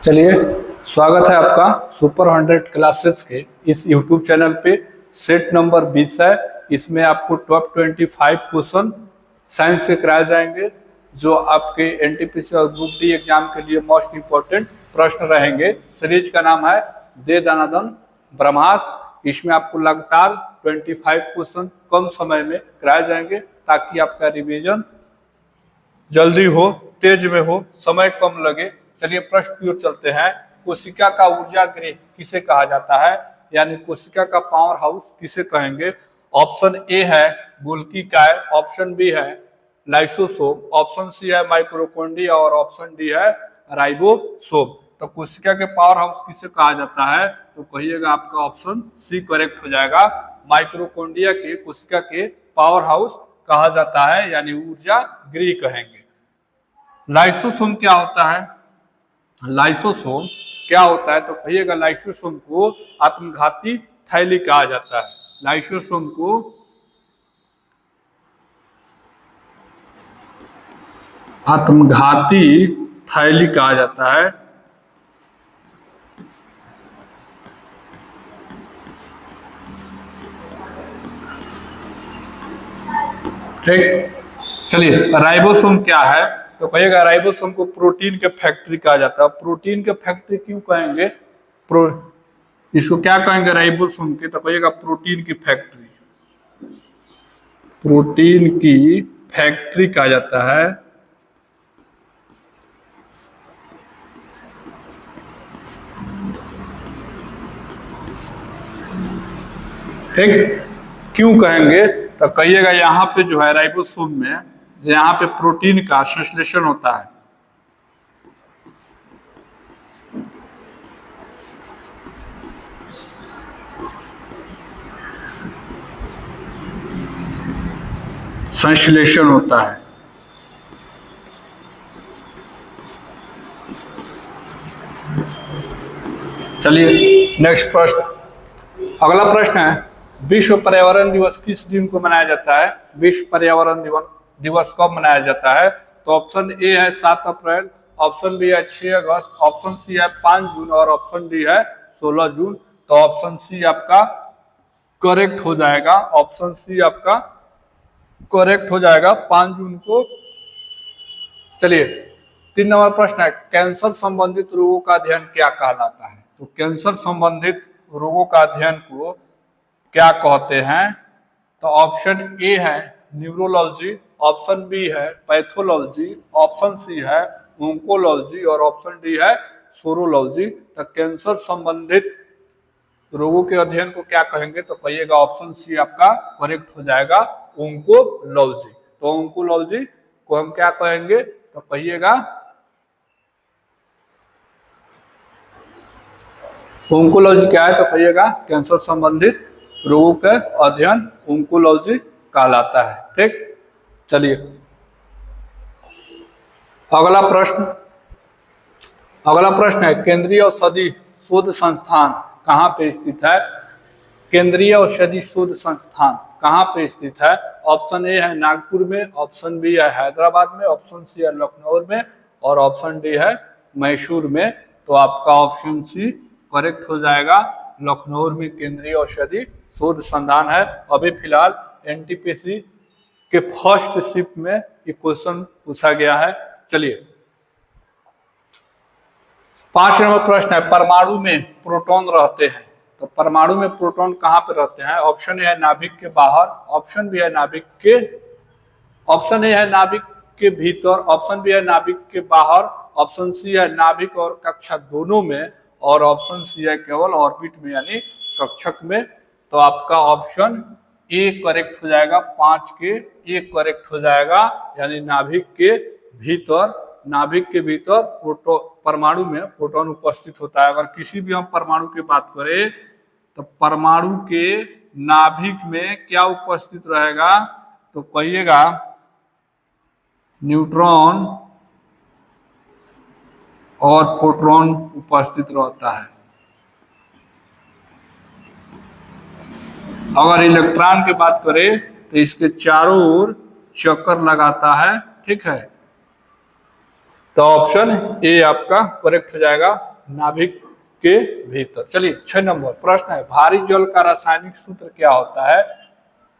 चलिए, स्वागत है आपका सुपर 100 क्लासेस के इस यूट्यूब चैनल पे। सेट नंबर 20 है। इसमें आपको टॉप 25 क्वेश्चन साइंस से कराए जाएंगे जो आपके एनटीपीसी और ग्रुप डी एग्जाम के लिए मोस्ट इंपॉर्टेंट प्रश्न रहेंगे। सीरीज का नाम है दे दनादन ब्रह्मास्त्र। इसमें आपको लगातार 25 क्वेश्चन कम समय में कराए जाएंगे ताकि आपका रिवीजन जल्दी हो, तेज में हो, समय कम लगे। चलिए प्रश्न की ओर चलते हैं। कोशिका का ऊर्जा गृह किसे कहा जाता है, यानी कोशिका का पावर हाउस किसे कहेंगे? ऑप्शन ए है गोल्गी काय, ऑप्शन बी है लाइसोसोम, ऑप्शन सी है माइक्रोकोन्ड्रिया और ऑप्शन डी है राइबोसोम। तो कोशिका के पावर हाउस किसे कहा जाता है? तो कहिएगा आपका ऑप्शन सी करेक्ट हो जाएगा। माइक्रोकोन्ड्रिया के कोशिका के पावर हाउस कहा जाता है, यानी ऊर्जा गृह कहेंगे। लाइसोसोम क्या होता है? लाइसोसोम क्या होता है? तो कहिएगा लाइसोसोम को आत्मघाती थैली कहा जाता है। लाइसोसोम को आत्मघाती थैली कहा जाता है। ठीक, चलिए राइबोसोम क्या है? तो कहिएगा राइबोसोम को प्रोटीन के फैक्ट्री कहा जाता है। प्रोटीन के फैक्ट्री क्यों कहेंगे? इसको क्या कहेंगे राइबोसोम के? तो कहिएगा प्रोटीन की फैक्ट्री। प्रोटीन की फैक्ट्री कहा जाता है। ठीक, क्यों कहेंगे? तो कहिएगा यहाँ पे जो है राइबोसोम में यहाँ पे प्रोटीन का संश्लेषण होता है। संश्लेषण होता है। चलिए नेक्स्ट प्रश्न। अगला प्रश्न है विश्व पर्यावरण दिवस किस दिन को मनाया जाता है? विश्व पर्यावरण दिवस कब मनाया जाता है? तो ऑप्शन ए है 7 अप्रैल, ऑप्शन बी है 6 अगस्त, ऑप्शन सी है 5 जून और ऑप्शन डी है 16 जून। तो ऑप्शन सी आपका करेक्ट हो जाएगा। ऑप्शन सी आपका करेक्ट हो जाएगा, 5 जून को। चलिए 3 नंबर प्रश्न है कैंसर संबंधित रोगों का अध्ययन क्या कहलाता है? तो कैंसर संबंधित रोगों का अध्ययन को क्या कहते हैं? तो ऑप्शन ए है न्यूरोलॉजी, ऑप्शन बी है पैथोलॉजी, ऑप्शन सी है ओंकोलॉजी और ऑप्शन डी है सोरोलॉजी। तो कैंसर संबंधित रोगों के अध्ययन को क्या कहेंगे? तो कहिएगा ऑप्शन सी आपका करेक्ट हो जाएगा, ओंकोलॉजी। तो ओंकोलॉजी को हम क्या कहेंगे? तो कहिएगा ओंकोलॉजी क्या है? तो कहिएगा कैंसर संबंधित रोगों का अध्ययन ओंकोलॉजी कहलाता है। ठीक, चलिए अगला प्रश्न है केंद्रीय औषधि शोध संस्थान कहाँ पे स्थित है? केंद्रीय औषधि शोध संस्थान कहाँ पे स्थित है? ऑप्शन ए है नागपुर में, ऑप्शन बी है हैदराबाद में, ऑप्शन सी है लखनऊ में और ऑप्शन डी है मैसूर में। तो आपका ऑप्शन सी करेक्ट हो जाएगा। लखनऊ में केंद्रीय औषधि शोध संस्थान है। अभी फिलहाल एनटीपीसी के फर्स्ट शिफ्ट में ये क्वेश्चन पूछा गया है। चलिए 5 नंबर प्रश्न है परमाणु में प्रोटॉन रहते हैं। तो परमाणु में प्रोटॉन कहाँ पे रहते हैं? ऑप्शन ए है नाभिक के बाहर, ऑप्शन बी है ऑप्शन ए है नाभिक के भीतर, ऑप्शन बी है नाभिक के बाहर, ऑप्शन सी है नाभिक और कक्षा दोनों में और ऑप्शन सी है केवल ऑर्बिट में यानी कक्षक में। तो आपका ऑप्शन ए करेक्ट हो जाएगा। 5 के ए करेक्ट हो जाएगा, यानी नाभिक के भीतर परमाणु में प्रोटॉन उपस्थित होता है। अगर किसी भी हम परमाणु की बात करें तो परमाणु के नाभिक में क्या उपस्थित रहेगा? तो कहिएगा न्यूट्रॉन और प्रोटॉन उपस्थित रहता है। अगर इलेक्ट्रॉन की बात करें तो इसके चारों ओर चक्कर लगाता है। ठीक है, तो ऑप्शन ए आपका करेक्ट हो जाएगा। नाभिक के भीतर। चलिए 6 नंबर प्रश्न है, भारी जल का रासायनिक सूत्र क्या होता है?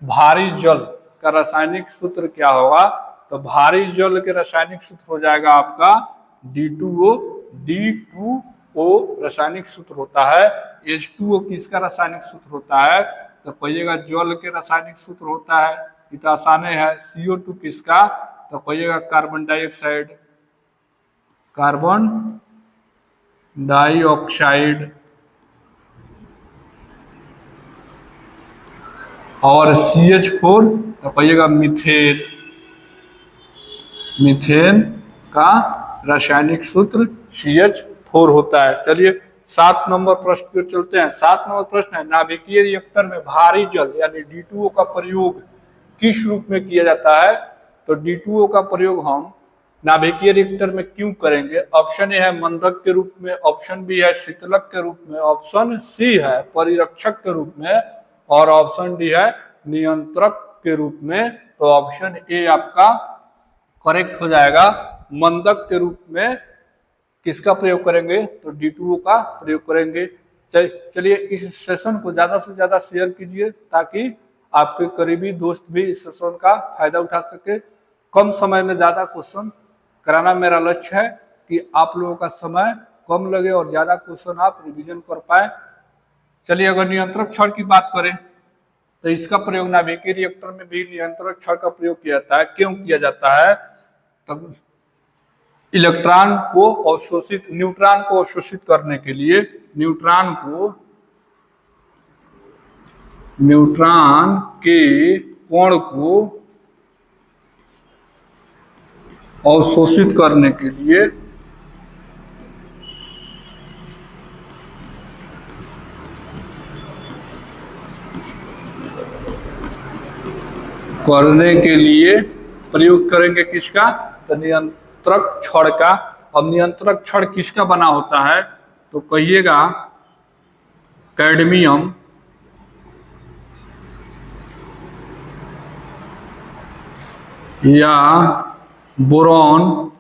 भारी जल का रासायनिक सूत्र क्या होगा? तो भारी जल के रासायनिक सूत्र हो जाएगा आपका D2O। D2O रासायनिक सूत्र होता है। H2O किसका रासायनिक सूत्र होता है? तो कहिएगा जल के रासायनिक सूत्र होता है, ये तो आसान है। CO2 किसका? तो कहिएगा कार्बन डाइऑक्साइड, कार्बन डाइऑक्साइड। और CH4 तो कहिएगा मीथेन, मीथेन का रासायनिक सूत्र CH4 होता है। चलिए 7 नंबर प्रश्न पे चलते हैं। 7 नंबर प्रश्न है, नाभिकीय रिएक्टर में भारी जल यानी D2O का प्रयोग किस रूप में किया जाता है? तो D2O का प्रयोग हम नाभिकीय रिएक्टर में क्यों करेंगे? ऑप्शन ए है मंदक के रूप में, ऑप्शन बी है शीतलक के रूप में, ऑप्शन सी है परिरक्षक के रूप में, और ऑप्शन डी है नियंत्रक के रूप में। तो ऑप्शन ए आपका करेक्ट हो जाएगा। मंदक के रूप में किसका प्रयोग करेंगे? तो D2O का प्रयोग करेंगे। चलिए इस सेशन को ज्यादा से ज्यादा शेयर कीजिए ताकि आपके करीबी दोस्त भी इस सेशन का फायदा उठा सके। कम समय में ज्यादा क्वेश्चन कराना मेरा लक्ष्य है कि आप लोगों का समय कम लगे और ज्यादा क्वेश्चन आप रिवीजन कर पाए। चलिए अगर नियंत्रक छड़ की बात करें तो इसका प्रयोग नाभिकीय रिएक्टर में भी नियंत्रक छड़ का प्रयोग किया जाता है। क्यों किया जाता है? तो इलेक्ट्रॉन को अवशोषित, न्यूट्रॉन को अवशोषित करने के लिए, न्यूट्रॉन के कोण को अवशोषित करने के लिए प्रयोग करेंगे किसका? तो नियंत्रक छड़ का। अब नियंत्रक छड़ किसका बना होता है? तो कहिएगा कैडमियम या बोरॉन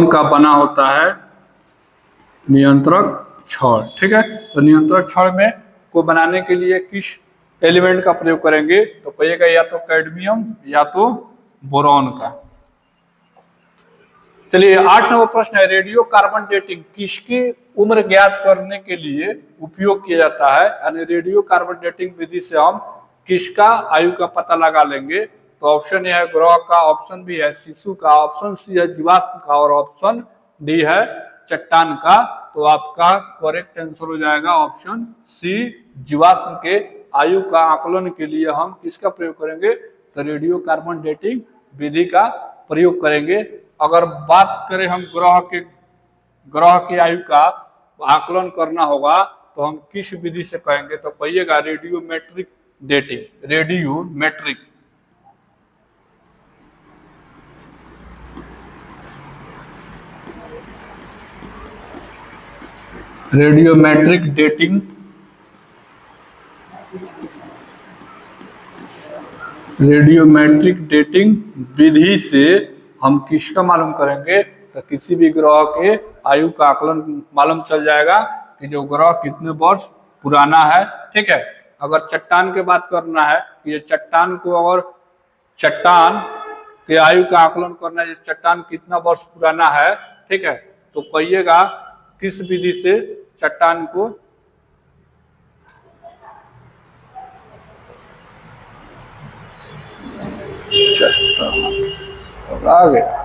का बना होता है नियंत्रक छड़। ठीक है, तो नियंत्रक छड़ में को बनाने के लिए किस एलिमेंट का प्रयोग करेंगे? तो कहिएगा या तो कैडमियम या तो बोरॉन का। चलिए 8 नंबर प्रश्न है, रेडियो कार्बन डेटिंग किसकी उम्र ज्ञात करने के लिए उपयोग किया जाता है? यानी रेडियो कार्बन डेटिंग विधि से हम किसका आयु का पता लगा लेंगे? तो ऑप्शन ए है ग्रह का, ऑप्शन बी है शिशु का, ऑप्शन सी है जीवाश्म का, और ऑप्शन डी है चट्टान का। तो आपका करेक्ट आंसर हो जाएगा ऑप्शन सी, जीवाश्म के आयु का आकलन के लिए हम किसका प्रयोग करेंगे? तो रेडियो कार्बन डेटिंग विधि का प्रयोग करेंगे। अगर बात करें हम ग्रह के आयु का आकलन करना होगा तो हम किस विधि से कहेंगे? तो कहिएगा रेडियोमेट्रिक डेटिंग, रेडियोमेट्रिक डेटिंग विधि से हम किसका मालूम करेंगे? तो किसी भी ग्रह के आयु का आकलन मालूम चल जाएगा कि जो ग्रह कितने वर्ष पुराना है। ठीक है, अगर चट्टान की बात करना है, ये चट्टान को, अगर चट्टान के आयु का आकलन करना है, चट्टान कितना वर्ष पुराना है, ठीक है, तो कहिएगा किस विधि से चट्टान को आ गया।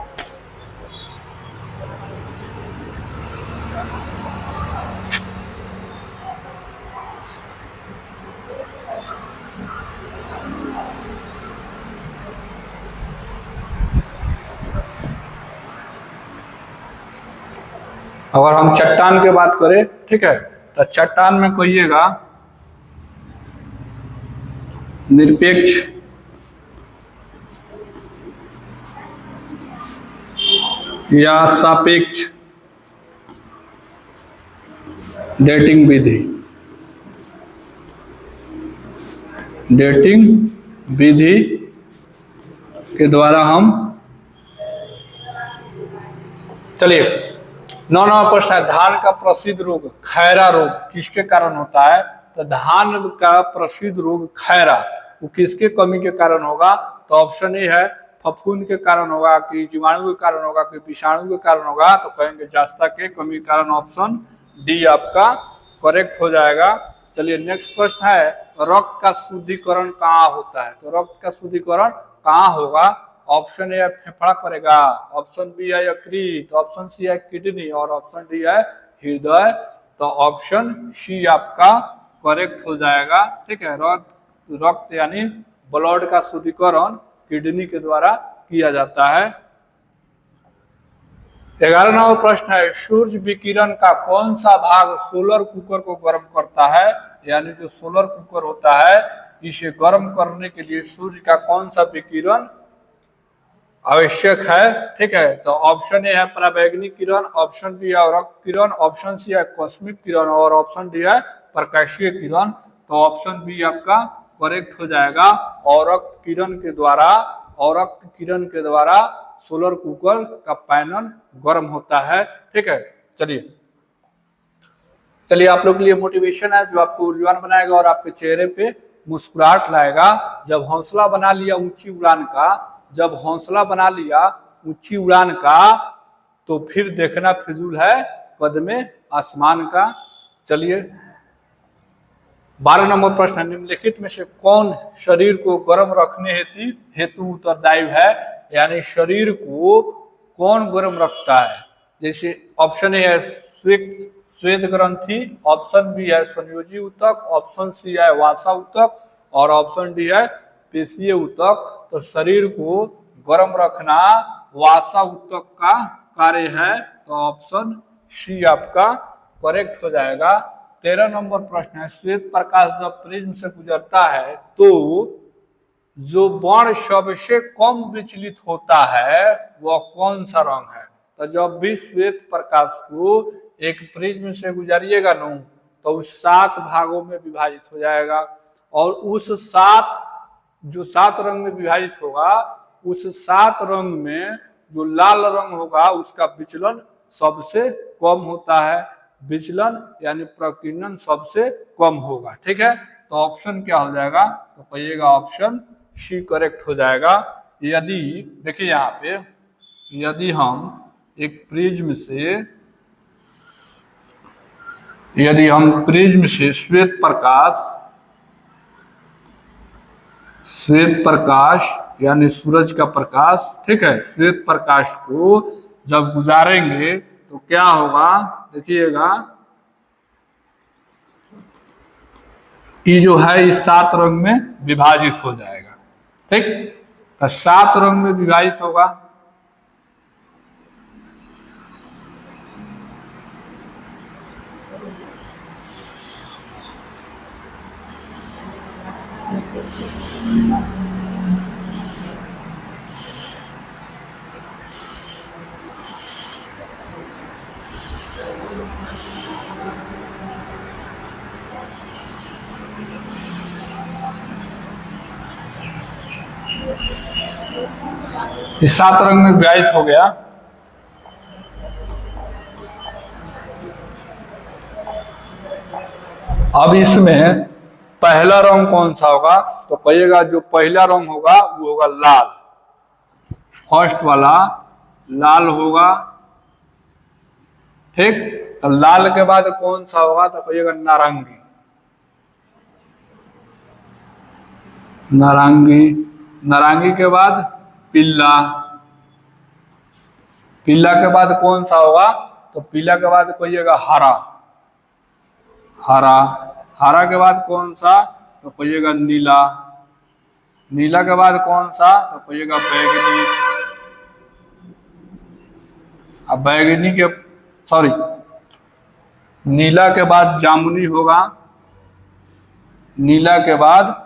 अगर हम चट्टान की बात करें, ठीक है, तो चट्टान में कहिएगा निरपेक्ष या सापेक्ष डेटिंग विधि के द्वारा हम चलिए 9वां प्रश्न है, धान का प्रसिद्ध रोग खैरा रोग किसके कारण होता है? तो धान का प्रसिद्ध रोग खैरा वो किसके कमी के कारण होगा? तो ऑप्शन ए है फफूंद के कारण होगा, कि जीवाणु के कारण होगा, कि विषाणु के कारण होगा? तो कहेंगे जस्ता के कमी के कारण, ऑप्शन डी आपका करेक्ट हो जाएगा। चलिए नेक्स्ट प्रश्न है, रक्त का शुद्धिकरण कहाँ होता है? तो रक्त का शुद्धिकरण कहाँ होगा? ऑप्शन ए है फेफड़ा करेगा, ऑप्शन बी है यकृत, ऑप्शन सी है किडनी और ऑप्शन डी है हृदय। तो ऑप्शन सी आपका करेक्ट हो जाएगा। ठीक है, रक्त यानी ब्लड का शुद्धिकरण किडनी के द्वारा किया जाता है। 11वां प्रश्न है, सूर्य विकिरण का कौन सा भाग सोलर कुकर को गर्म करता है? यानी जो सोलर कुकर होता है इसे गर्म करने के लिए सूर्य का कौन सा विकिरण आवश्यक है? ठीक है, तो ऑप्शन ए है पराबैंगनी किरण, ऑप्शन बी है रक्त किरण, ऑप्शन सी है कॉस्मिक किरण और ऑप्शन डी है प्रकाशीय किरण। तो ऑप्शन बी आपका करेक्ट हो जाएगा। और रक्त किरण के द्वारा सोलर कुकर का पैनल गर्म होता है। ठीक है, चलिए आप लोग के लिए मोटिवेशन है जो आपको ऊर्जावान बनाएगा और आपके चेहरे पे मुस्कुराहट लाएगा। जब हौसला बना लिया ऊंची उड़ान का, तो फिर देखना फिजूल है कदमे आसमान का। चलिए 12 नंबर प्रश्न, निम्नलिखित में से कौन शरीर को गर्म रखने हेतु उत्तरदायी है? यानी शरीर को कौन गर्म रखता है? जैसे ऑप्शन ए है श्वेत ग्रंथि, ऑप्शन बी है संयोजी ऊतक, ऑप्शन सी है वासा ऊतक और ऑप्शन डी है पेशीय ऊतक। तो शरीर को गर्म रखना वासा ऊतक का कार्य है। तो ऑप्शन सी आपका करेक्ट हो जाएगा। 13 नंबर प्रश्न है, श्वेत प्रकाश जब प्रिज्म से गुजरता है तो जो वर्ण सबसे कम विचलित होता है वह कौन सा रंग है? तो जब भी श्वेत प्रकाश को एक प्रिज्म से गुजारिएगा ना तो उस 7 भागों में विभाजित हो जाएगा और उस 7 रंग में विभाजित होगा, उस 7 रंग में जो लाल रंग होगा उसका विचलन सबसे कम होता है। विचलन यानी प्रकीर्णन सबसे कम होगा। ठीक है, तो ऑप्शन क्या हो जाएगा? तो कहिएगा ऑप्शन सी करेक्ट हो जाएगा। यदि देखिए यहाँ पे, यदि हम एक प्रिज्म से श्वेत प्रकाश यानी सूरज का प्रकाश, ठीक है, श्वेत प्रकाश को जब गुजारेंगे तो क्या होगा? देखिएगा ये जो है इस 7 रंग में विभाजित हो जाएगा। ठीक, तो 7 रंग में विभाजित होगा। इस 7 रंग में विभाजित हो गया। अब इसमें पहला रंग कौन सा होगा? तो कहिएगा जो पहला रंग होगा वो होगा लाल, फर्स्ट वाला लाल होगा। ठीक, तो लाल के बाद कौन सा होगा? तो कहिएगा नारंगी। नारंगी के बाद पीला, पीला के बाद कौन सा होगा? तो पीला के बाद कहिएगा हरा, हरा के बाद कौन सा? तो कहिएगा नीला, नीला के बाद कौन सा? तो कहिएगा बैगनी। अब नीला के बाद जामुनी होगा, नीला के बाद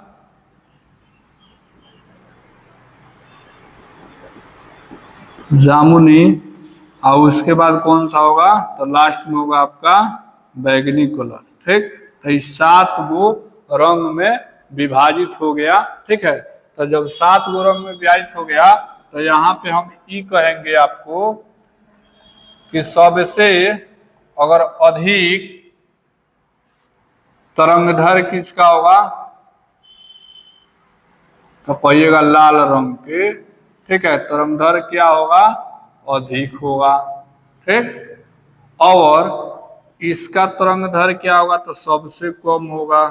जामुनी और उसके बाद कौन सा होगा? तो लास्ट में होगा आपका बैगनी कलर। ठीक, तो इस 7 गो रंग में विभाजित हो गया। ठीक है, तो जब 7 गो रंग में विभाजित हो गया तो यहाँ पे हम ई कहेंगे आपको कि सबसे अगर अधिक तरंगधर किसका होगा, तो कहिएगा लाल रंग के। ठीक है, तरंगधर क्या होगा, अधिक होगा। ठीक, और इसका तरंगधर क्या होगा, तो सबसे कम होगा।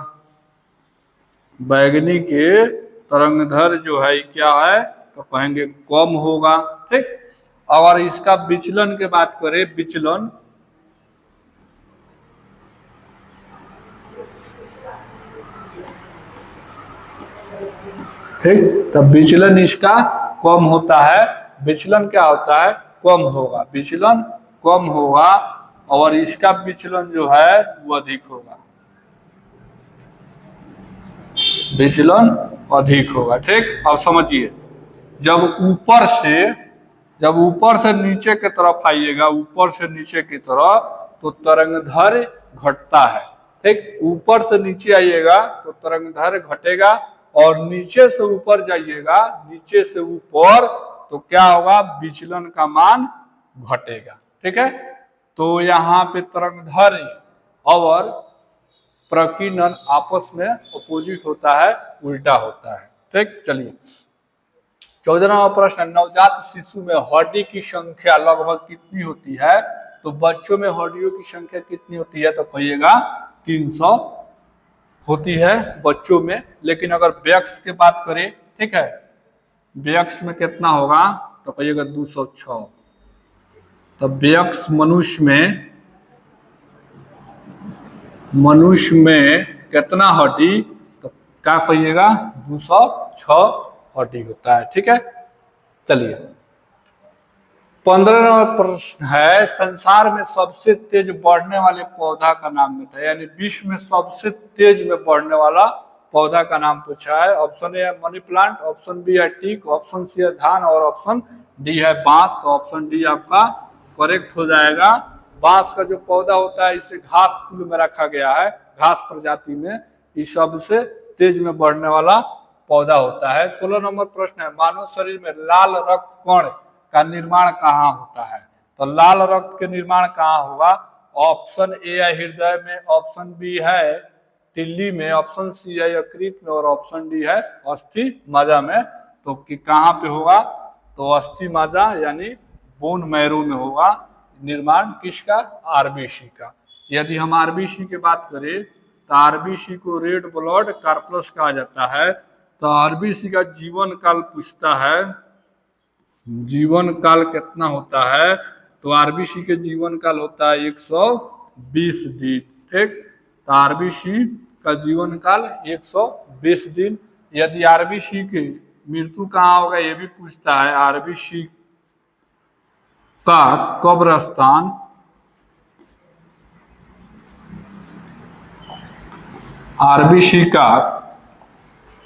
बैगनी के तरंगधर जो है क्या है, तो कहेंगे कम होगा। ठीक, अगर इसका विचलन की बात करें, विचलन, ठीक, तब विचलन इसका कम होता है। विचलन क्या होता है, कम होगा, विचलन कम होगा, और इसका विचलन जो है वो अधिक होगा, विचलन अधिक होगा। ठीक, अब समझिए, जब ऊपर से नीचे की तरफ आइएगा, ऊपर से नीचे की तरफ, तो तरंगधर घटता है। ठीक, ऊपर से नीचे आइएगा तो तरंगधर घटेगा, और नीचे से ऊपर जाइएगा, नीचे से ऊपर, तो क्या होगा, विचलन का मान घटेगा। ठीक है, तो यहाँ पे तरंगधर और प्रकीर्णन आपस में अपोजिट होता है, उल्टा होता है। ठीक, चलिए 14वां प्रश्न, नवजात शिशु में हड्डी की संख्या लगभग कितनी होती है, तो बच्चों में हड्डियों की संख्या कितनी होती है, तो कहिएगा 300 होती है बच्चों में। लेकिन अगर वयस्क की बात करें, ठीक है, वयस्क में कितना होगा, तो कहिएगा 206। तो वयस्क मनुष्य में कितना हड्डी, तो क्या कहिएगा 206 हड्डी होता है। ठीक है, चलिए 15वां प्रश्न है, संसार में सबसे तेज बढ़ने वाले पौधा का नाम बताइए, यानी विश्व में सबसे तेज में बढ़ने वाला पौधा का नाम पूछा है। ऑप्शन ए है मनी प्लांट, ऑप्शन बी है टीक, ऑप्शन सी है धान, और ऑप्शन डी है बांस। तो ऑप्शन डी आपका करेक्ट हो जाएगा। बांस का जो पौधा होता है, इसे घास कुल में रखा गया है, घास प्रजाति में, इस सबसे तेज में बढ़ने वाला पौधा होता है। 16 नंबर प्रश्न है, मानव शरीर में लाल रक्त कण का निर्माण कहाँ होता है, तो लाल रक्त के निर्माण कहाँ होगा, ऑप्शन ए है हृदय में, ऑप्शन बी है तिल्ली में, ऑप्शन सी है यकृत में, और ऑप्शन डी है अस्थि मज्जा में। तो कि कहाँ पे होगा, तो अस्थि मज्जा यानी बोन मैरो में होगा निर्माण, किसका, आरबीसी का। यदि हम आरबीसी की बात करें, तो आरबीसी को रेड ब्लड कॉर्पस कहा जाता है। तो आरबीसी का जीवन काल पूछता है, जीवन काल कितना होता है, तो आरबीसी के जीवन काल होता है 120 दिन। ठीक, तो आरबीसी का जीवन काल 120 दिन। यदि आरबीसी की मृत्यु कहाँ होगा, ये भी पूछता है, आरबीसी का कब्रस्तान, आरबीसी का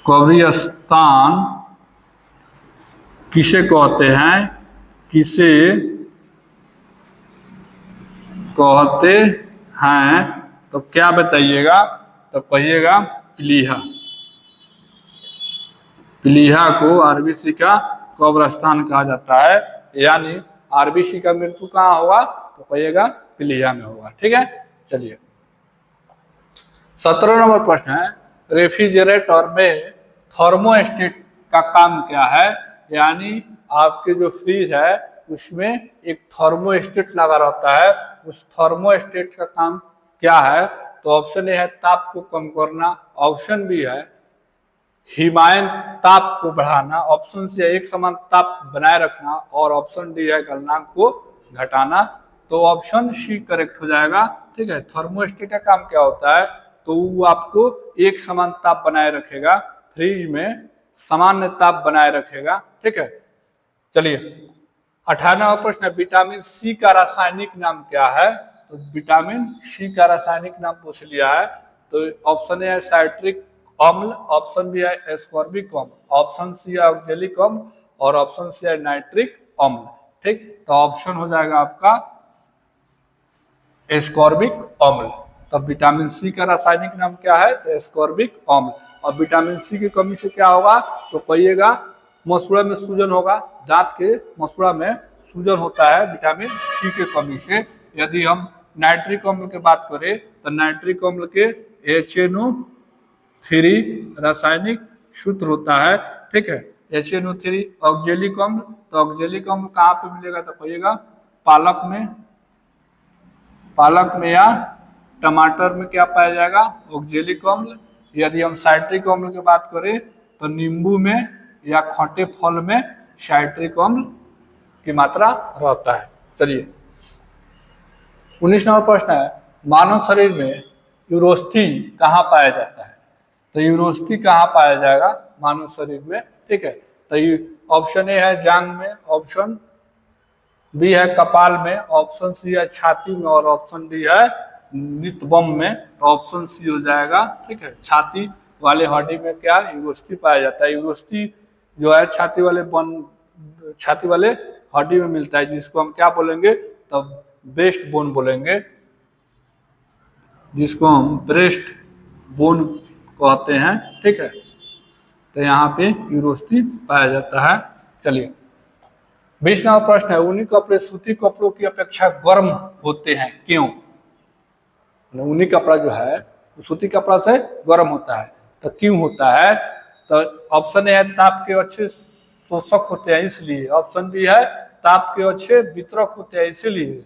कब्रिस्तान किसे कहते हैं, किसे कहते हैं, तो क्या बताइएगा, तो कहिएगा प्लीहा। प्लीहा को आरबीसी का कब्रस्तान कहा जाता है, यानी आरबीसी का मृत्यु कहाँ होगा, तो कहिएगा प्लीहा में होगा। ठीक है, चलिए 17 नंबर प्रश्न है, रेफ्रिजरेटर में थर्मोस्टेट का काम क्या है, यानी आपके जो फ्रिज है उसमें एक थर्मोस्टेट लगा रहता है, उस थर्मोस्टेट का काम क्या है, तो ऑप्शन ए है ताप को कम करना, ऑप्शन बी है हिमायन ताप को बढ़ाना, ऑप्शन सी है एक समान ताप बनाए रखना, और ऑप्शन डी है गलनांक को घटाना। तो ऑप्शन सी करेक्ट हो जाएगा। ठीक है, थर्मोस्टेट का काम क्या होता है, तो वो आपको एक समान ताप बनाए रखेगा, फ्रिज में सामान्य ताप बनाए रखेगा। ठीक है, चलिए 18वां प्रश्न है, विटामिन सी का रासायनिक नाम क्या है, तो विटामिन सी का रासायनिक नाम पूछ लिया है। तो ऑप्शन ए है साइट्रिक अम्ल, ऑप्शन बी है एस्कॉर्बिक अम्ल, ऑप्शन सी है ऑक्जेलिक अम्ल, और ऑप्शन सी है नाइट्रिक अम्ल। ठीक, तो ऑप्शन हो जाएगा आपका एस्कॉर्बिक अम्ल। तब विटामिन सी का रासायनिक नाम क्या है, तो एस्कॉर्बिक अम्ल। और विटामिन सी की कमी से क्या होगा, तो कहिएगा मसूड़ा में सूजन होगा, दांत के मसूड़ा में सूजन होता है विटामिन सी के कमी से। यदि हम नाइट्रिक अम्ल की बात करें तो नाइट्रिक अम्ल के HNO3 रासायनिक सूत्र होता है, ठीक है। HNO3 ऑक्जेलिक अम्ल, तो ऑक्जेलिक अम्ल कहाँ पे मिलेगा तो कहिएगा पालक में या टमाटर में क्या पाया जाएगा, ऑक्जेलिक अम्ल। यदि हम साइट्रिक अम्ल की बात करें तो नींबू में या खट्टे फल में साइट्रिक अम्ल की मात्रा रहता है। चलिए 19 नंबर प्रश्न है, मानव शरीर में यूरोस्थी कहाँ पाया जाता है। तो यूरोस्थी कहाँ पाया जाएगा मानव शरीर में, ठीक है। तो ऑप्शन ए है जांग में, ऑप्शन बी है कपाल में, ऑप्शन सी है छाती में और ऑप्शन डी है नितंब में। तो ऑप्शन सी हो जाएगा, ठीक है। छाती वाले हड्डी में क्या यूरोस्थी पाया जाता है। यूरोस्थी जो है छाती वाले हड्डी में मिलता है, जिसको हम क्या बोलेंगे तो ब्रेस्ट बोन बोलेंगे, जिसको हम ब्रेस्ट बोन कहते हैं, ठीक है। तो यहाँ पे यूरोस्थी पाया जाता है। चलिए 20 नंबर प्रश्न है, ऊनी कपड़े सूती कपड़ों की अपेक्षा गर्म होते हैं, क्यों। ऊनी कपड़ा जो है सूती कपड़ा से गर्म होता है, तो क्यों होता है। तो ऑप्शन ए है ताप के अच्छे शोषक होते हैं इसलिए, ऑप्शन बी है ताप के अच्छे वितरक होते हैं इसीलिए,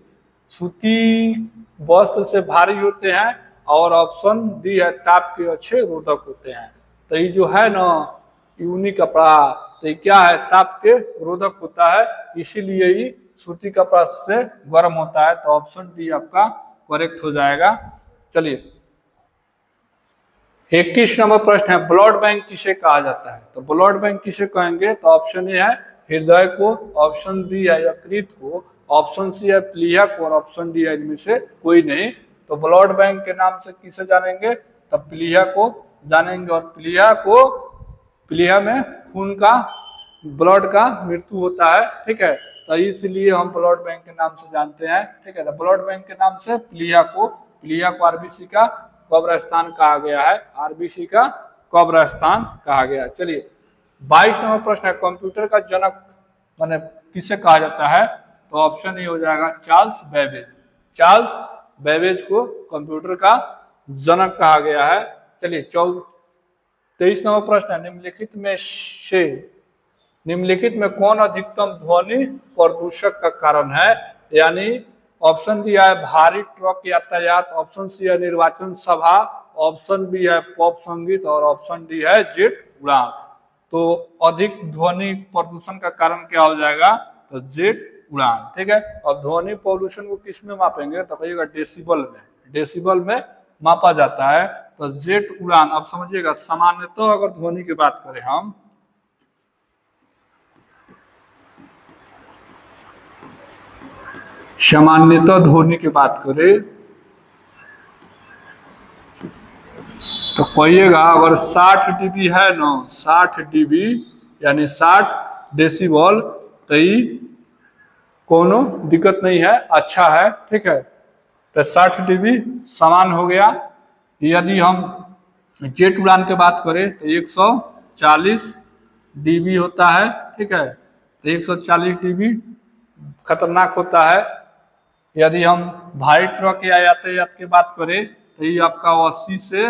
सूती वस्त्र से भारी होते हैं, और ऑप्शन डी है ताप के अच्छे रोधक होते हैं। तो ये जो है ना ऊनी कपड़ा, तो ये क्या है ताप के रोधक होता है, इसीलिए ही सूती कपड़ा से गर्म होता है। तो ऑप्शन डी आपका करेक्ट हो जाएगा। चलिए 21 नंबर प्रश्न है, ब्लड बैंक किसे कहा जाता है। तो ब्लड बैंक किसे कहेंगे, तो ऑप्शन ए है हृदय को, ऑप्शन बी है यकृत को, ऑप्शन सी है प्लीहा को, और ऑप्शन डी है इनमें से कोई नहीं। तो ब्लड बैंक के नाम से किसे जानेंगे, तो प्लीहा को जानेंगे, और प्लीहा में खून का ब्लड का मृत्यु होता है, ठीक है। तो इसलिए हम ब्लड बैंक के नाम से जानते हैं, ठीक है। तो ब्लड बैंक के नाम से प्लीहा को आरबीसी का कब्रस्तान कहा गया है, आरबीसी का कब्रस्तान कहा गया है। चलिए 22 नंबर प्रश्न है, कंप्यूटर का जनक माने किसे कहा जाता है। तो ऑप्शन ए हो जाएगा चार्ल्स बेबेज को कंप्यूटर का जनक कहा गया है। चलिए 23 नंबर प्रश्न है, निम्नलिखित में कौन अधिकतम ध्वनि प्रदूषक का कारण है। यानी ऑप्शन दिया है भारी ट्रक यातायात, ऑप्शन सी है निर्वाचन सभा, ऑप्शन बी है पॉप संगीत, और ऑप्शन डी है जेट उड़ान। तो अधिक ध्वनि प्रदूषण का कारण क्या हो जाएगा, तो जेट उड़ान, ठीक है। अब ध्वनि पॉल्यूशन को किस में मापेंगे, तो कहिएगा डेसिबल में मापा जाता है। तो जेट उड़ान, अब समझिएगा सामान्यतः अगर ध्वनि की बात करें हम, सामान्यतः ध्वनि की बात करें तो कहिएगा अगर 60 dB है ना, 60 dB यानी 60 डेसिबल, तो ये कोनो दिक्कत नहीं है, अच्छा है, ठीक है। तो 60 dB समान हो गया। यदि हम जेट उड़ान की बात करें तो 140 dB होता है, ठीक है। तो 140 dB खतरनाक होता है। यदि हम भारी ट्रक या यातायात की बात करें तो ये आपका 80 से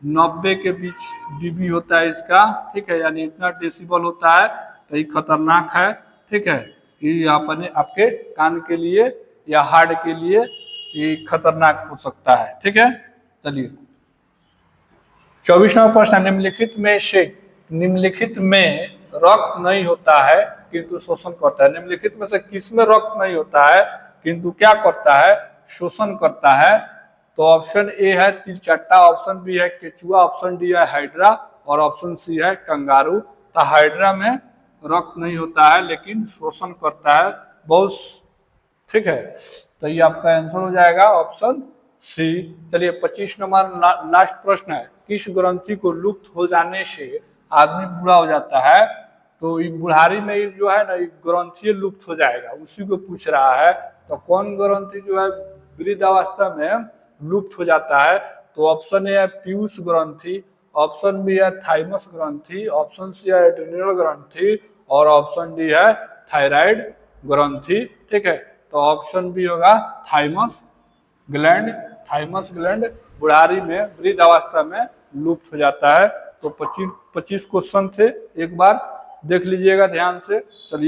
90 के बीच dB होता है इसका, ठीक है। यानी इतना डेसिबल होता है, तो ये खतरनाक है, ठीक है। ये अपने आपके कान के लिए या हार्ट के लिए ये खतरनाक हो सकता है, ठीक है। चलिए 24वां प्रश्न, निम्नलिखित में रक्त नहीं होता है किंतु शोषण करता है। निम्नलिखित में से किसमें रक्त नहीं होता है किंतु क्या करता है, शोषण करता है। तो ऑप्शन ए है तिलचट्टा, ऑप्शन बी है केचुआ, ऑप्शन डी है हाइड्रा, और ऑप्शन सी है कंगारू। तो हाइड्रा में रक्त नहीं होता है लेकिन शोषण करता है बहुत, ठीक है। तो ये आपका आंसर हो जाएगा ऑप्शन सी। चलिए 25 नंबर लास्ट प्रश्न है, किस ग्रंथि को लुप्त हो जाने से आदमी बूढ़ा हो जाता है। तो ये बुढ़ारी में जो है ना ये ग्रंथि लुप्त हो जाएगा, उसी को पूछ रहा है। तो कौन ग्रंथि जो है वृद्धावस्था में लुप्त हो जाता है। तो ऑप्शन ए है पीयूष ग्रंथि, ऑप्शन बी है थाइमस ग्रंथि, ऑप्शन सी है एड्रिनल ग्रंथि, और ऑप्शन डी है थायराइड ग्रंथि, ठीक है। तो ऑप्शन बी होगा थाइमस ग्लैंड। थाइमस ग्लैंड बुढ़ारी में, वृद्धावस्था में लुप्त हो जाता है। तो 25 क्वेश्चन थे, एक बार देख लीजिएगा ध्यान से। चलिए